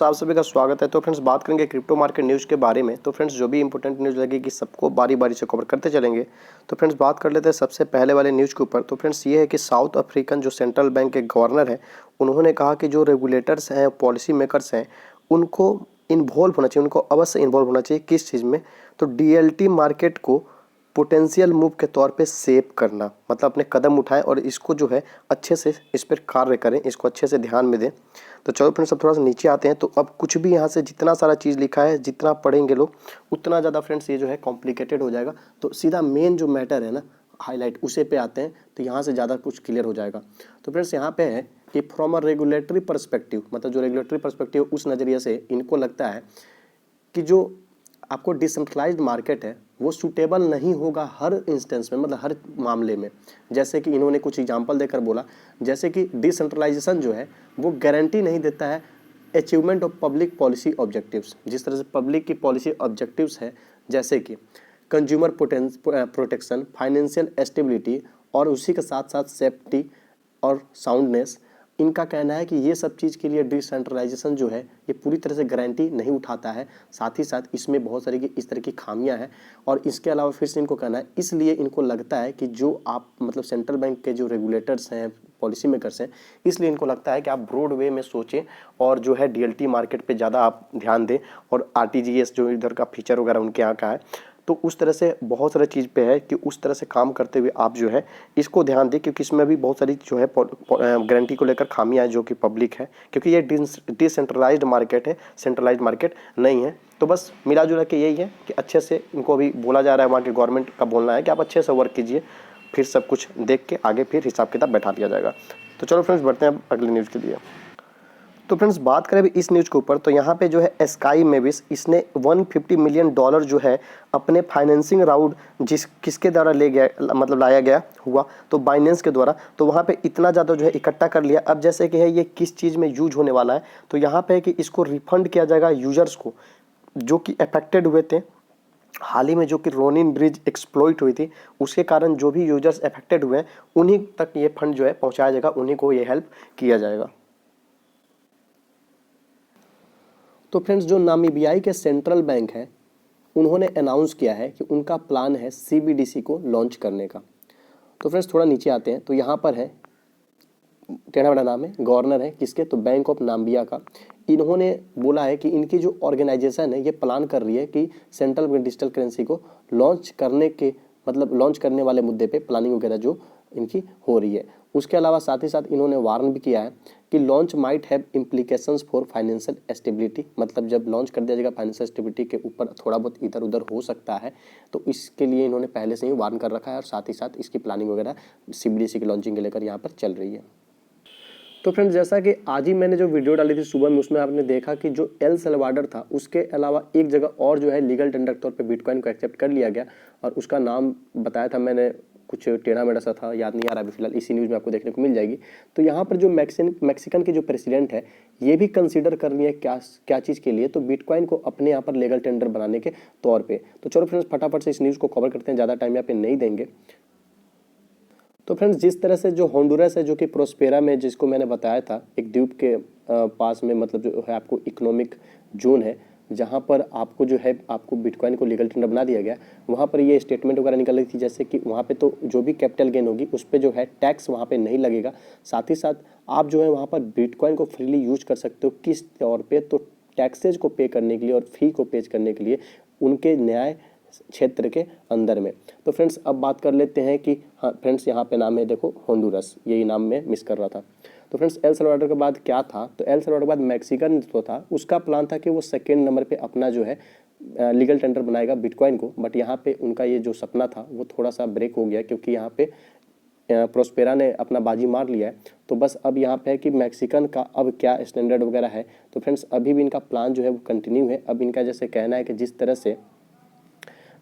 आप सभी का स्वागत है। तो फ्रेंड्स बात करेंगे क्रिप्टो मार्केट न्यूज़ के बारे में। तो फ्रेंड्स जो भी इंपॉर्टेंट न्यूज़ लगेगी सबको बारी बारी से कवर करते चलेंगे। तो फ्रेंड्स बात कर लेते हैं सबसे पहले वाले न्यूज़ के ऊपर। तो फ्रेंड्स ये है कि साउथ अफ्रीकन जो सेंट्रल बैंक के गवर्नर है, उन्होंने कहा कि जो रेगुलेटर्स हैं, पॉलिसी मेकर्स हैं, उनको इन्वॉल्व होना चाहिए, उनको अवश्य इन्वॉल्व होना चाहिए। किस चीज़ में? तो डीएलटी मार्केट को पोटेंशियल मूव के तौर पे सेव करना, मतलब अपने कदम उठाएं और इसको जो है अच्छे से इस पर कार्य करें, इसको अच्छे से ध्यान में दें। तो चलो फ्रेंड्स अब थोड़ा सा नीचे आते हैं। तो अब कुछ भी यहाँ से जितना सारा चीज़ लिखा है, जितना पढ़ेंगे लोग उतना ज़्यादा फ्रेंड्स ये जो है कॉम्प्लिकेटेड हो जाएगा। तो सीधा मेन जो मैटर है ना, हाईलाइट उसे पे आते हैं, तो यहाँ से ज़्यादा कुछ क्लियर हो जाएगा। तो फ्रेंड्स यहाँ पे है कि फ्रॉम अ रेगुलेटरी पर्सपेक्टिव, मतलब जो रेगुलेटरी पर्सपेक्टिव उस नज़रिए से इनको लगता है कि जो आपको डिसेंट्रलाइज्ड मार्केट है वो सूटेबल नहीं होगा हर इंस्टेंस में, मतलब हर मामले में। जैसे कि इन्होंने कुछ एग्जांपल देकर बोला, जैसे कि डिसेंट्रलाइजेशन जो है वो गारंटी नहीं देता है achievement of public policy objectives. जिस तरह से पब्लिक की पॉलिसी ऑब्जेक्टिव्स है, जैसे कि कंज्यूमर प्रोटेक्शन, फाइनेंशियल स्टेबिलिटी और उसी के साथ साथ सेफ्टी और साउंडनेस, इनका कहना है कि ये सब चीज़ के लिए डिसेंट्रलाइजेशन जो है ये पूरी तरह से गारंटी नहीं उठाता है। साथ ही साथ इसमें बहुत सारी की इस तरह की खामियां हैं। और इसके अलावा फिर से इनको कहना है, इसलिए इनको लगता है कि जो आप मतलब सेंट्रल बैंक के जो रेगुलेटर्स हैं, पॉलिसी मेकर्स हैं, इसलिए इनको लगता है कि आप ब्रॉड वे में सोचें और जो है डीएलटी मार्केट पे ज़्यादा आप ध्यान दें। और आरटीजीएस जो इधर का फीचर वगैरह उनके यहाँ का है, तो उस तरह से बहुत सारे चीज़ पे है कि उस तरह से काम करते हुए आप जो है इसको ध्यान दें, क्योंकि इसमें भी बहुत सारी जो है गारंटी को लेकर खामियां हैं जो कि पब्लिक है, क्योंकि ये डिसेंट्रलाइज्ड मार्केट है, सेंट्रलाइज्ड मार्केट नहीं है। तो बस मिला जुला के यही है कि अच्छे से इनको अभी बोला जा रहा है, वहाँ के गवर्नमेंट का बोलना है कि आप अच्छे से वर्क कीजिए, फिर सब कुछ देख के आगे फिर हिसाब किताब बैठा दिया जाएगा। तो चलो फ्रेंड्स बढ़ते हैं अब अगले न्यूज़ के लिए। तो फ्रेंड्स बात करें अभी इस न्यूज़ के ऊपर, तो यहाँ पे जो है स्काई मेविस, इसने $150 मिलियन जो है अपने फाइनेंसिंग राउंड किसके द्वारा ले गया, मतलब लाया गया हुआ, तो बाइनेंस के द्वारा। तो वहाँ पे इतना ज़्यादा जो है इकट्ठा कर लिया। अब जैसे कि है ये किस चीज़ में यूज होने वाला है, तो यहाँ पे है कि इसको रिफंड किया जाएगा यूजर्स को जो कि अफेक्टेड हुए थे हाल ही में, जो कि रोनिन ब्रिज एक्सप्लॉइट हुई थी, उसके कारण जो भी यूजर्स अफेक्टेड हुए हैं उन्हीं तक ये फंड जो है पहुँचाया जाएगा, उन्हीं को ये हेल्प किया जाएगा। तो फ्रेंड्स जो नामीबियाई के सेंट्रल बैंक है, उन्होंने अनाउंस किया है कि उनका प्लान है सीबीडीसी को लॉन्च करने का। तो फ्रेंड्स थोड़ा नीचे आते हैं, तो यहाँ पर है टेढ़ा बड़ा नाम है, गवर्नर है किसके, तो बैंक ऑफ नाम्बिया का। इन्होंने बोला है कि इनकी जो ऑर्गेनाइजेशन है ये प्लान कर रही है कि सेंट्रल डिजिटल करेंसी को लॉन्च करने के, मतलब लॉन्च करने वाले मुद्दे पे प्लानिंग वगैरह जो इनकी हो रही है। उसके अलावा साथ ही साथ इन्होंने वार्न भी किया है कि launch might have implications for financial stability, मतलब जब लॉन्च कर दिया जाएगा फाइनेंशियल स्टेबिलिटी के ऊपर थोड़ा बहुत इधर उधर हो सकता है, तो इसके लिए इन्होंने पहले से ही वार्न कर रखा है। और साथ ही साथ इसकी प्लानिंग वगैरह सीबीडीसी की लॉन्चिंग के लेकर यहाँ पर चल रही है। तो फ्रेंड्स जैसा कि आज ही मैंने जो वीडियो डाली थी सुबह में, उसमें आपने देखा कि जो एल सल्वाडोर था, उसके अलावा एक जगह और जो है लीगल टेंडर के तौर पे बिटकॉइन को एक्सेप्ट कर लिया गया, और उसका नाम बताया था मैंने, कुछ टेढ़ा मेढ़ा सा था, याद नहीं आ रहा अभी फिलहाल, इसी न्यूज़ में आपको देखने को मिल जाएगी। तो यहाँ पर जो मैक्सिकन के जो प्रेसिडेंट है, ये भी कंसिडर कर रही है क्या चीज़ के लिए, तो बिटकॉइन को अपने यहाँ पर लीगल टेंडर बनाने के तौर पर। तो चलो फ्रेंड्स फटाफट से इस न्यूज़ को कवर करते हैं, ज़्यादा टाइम यहाँ पे नहीं देंगे। तो फ्रेंड्स जिस तरह से जो होंडुरस है, जो कि प्रोस्पेरा में, जिसको मैंने बताया था एक द्वीप के पास में, मतलब जो है आपको इकोनॉमिक जोन है, जहाँ पर आपको जो है आपको बिटकॉइन को लीगल टेंडर बना दिया गया, वहाँ पर ये स्टेटमेंट वगैरह निकल रही थी, जैसे कि वहाँ पे तो जो भी कैपिटल गेन होगी उस पर जो है टैक्स वहाँ पे नहीं लगेगा। साथ ही साथ आप जो है वहाँ पर बिटकॉइन को फ्रीली यूज कर सकते हो। किस तौर पर? तो टैक्सेज को पे करने के लिए और फी को पे करने के लिए उनके न्याय क्षेत्र के अंदर में। तो फ्रेंड्स अब बात कर लेते हैं कि हाँ फ्रेंड्स यहाँ पे नाम है देखो होंडुरस, यही नाम में मिस कर रहा था। तो फ्रेंड्स एल सल्वाडोर के बाद क्या था, तो एल सल्वाडोर के बाद मैक्सिकन जो था, उसका प्लान था कि वो सेकेंड नंबर पे अपना जो है लीगल टेंडर बनाएगा बिटकॉइन को। बट यहाँ पे उनका ये जो सपना था वो थोड़ा सा ब्रेक हो गया, क्योंकि यहाँ पे प्रोस्पेरा ने अपना बाजी मार लिया है। तो बस अब यहाँ पे है कि मैक्सिकन का अब क्या स्टैंडर्ड वगैरह है। तो फ्रेंड्स अभी भी इनका प्लान जो है वो कंटिन्यू है। अब इनका जैसे कहना है कि जिस तरह से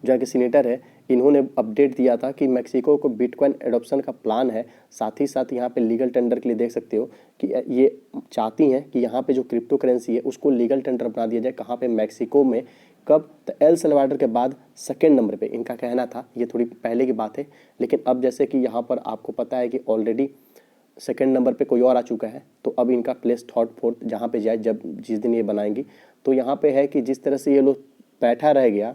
जो कि सीनेटर है, इन्होंने अपडेट दिया था कि मैक्सिको को बिटकॉइन एडॉप्शन का प्लान है। साथ ही साथ यहाँ पे लीगल टेंडर के लिए देख सकते हो कि ये चाहती हैं कि यहाँ पे जो क्रिप्टो करेंसी है उसको लीगल टेंडर बना दिया जाए। कहाँ पे? मैक्सिको में। कब? तो एल सल्वाडोर के बाद सेकेंड नंबर पे इनका कहना था। ये थोड़ी पहले की बात है, लेकिन अब जैसे कि यहाँ पर आपको पता है कि ऑलरेडी सेकंड नंबर पे कोई और आ चुका है, तो अब इनका प्लेस थर्ड फोर्थ जहाँ पे जाए जब जिस दिन ये बनाएंगी। तो यहाँ पे है कि जिस तरह से ये लोग बैठा रह गया,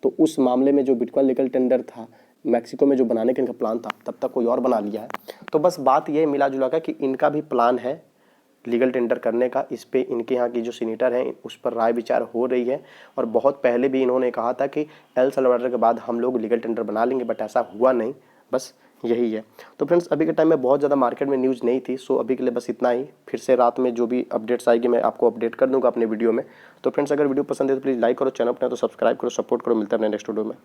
तो उस मामले में जो बिटकॉइन लीगल टेंडर था मैक्सिको में जो बनाने का इनका प्लान था, तब तक कोई और बना लिया है। तो बस बात ये मिला जुला का कि इनका भी प्लान है लीगल टेंडर करने का। इस पे इनके यहाँ की जो सीनेटर हैं उस पर राय विचार हो रही है, और बहुत पहले भी इन्होंने कहा था कि एल सल्वाडोर के बाद हम लोग लीगल टेंडर बना लेंगे, बट ऐसा हुआ नहीं। बस यही है। तो फ्रेंड्स अभी के टाइम में बहुत ज़्यादा मार्केट में न्यूज़ नहीं थी, सो अभी के लिए बस इतना ही। फिर से रात में जो भी अपडेट्स आएगी मैं आपको अपडेट कर दूंगा अपने वीडियो में। तो फ्रेंड्स अगर वीडियो पसंद है तो प्लीज़ लाइक करो, चैनल अपने तो सब्सक्राइब करो, सपोर्ट करो। मिलता है अपने नेक्स्ट वीडियो में।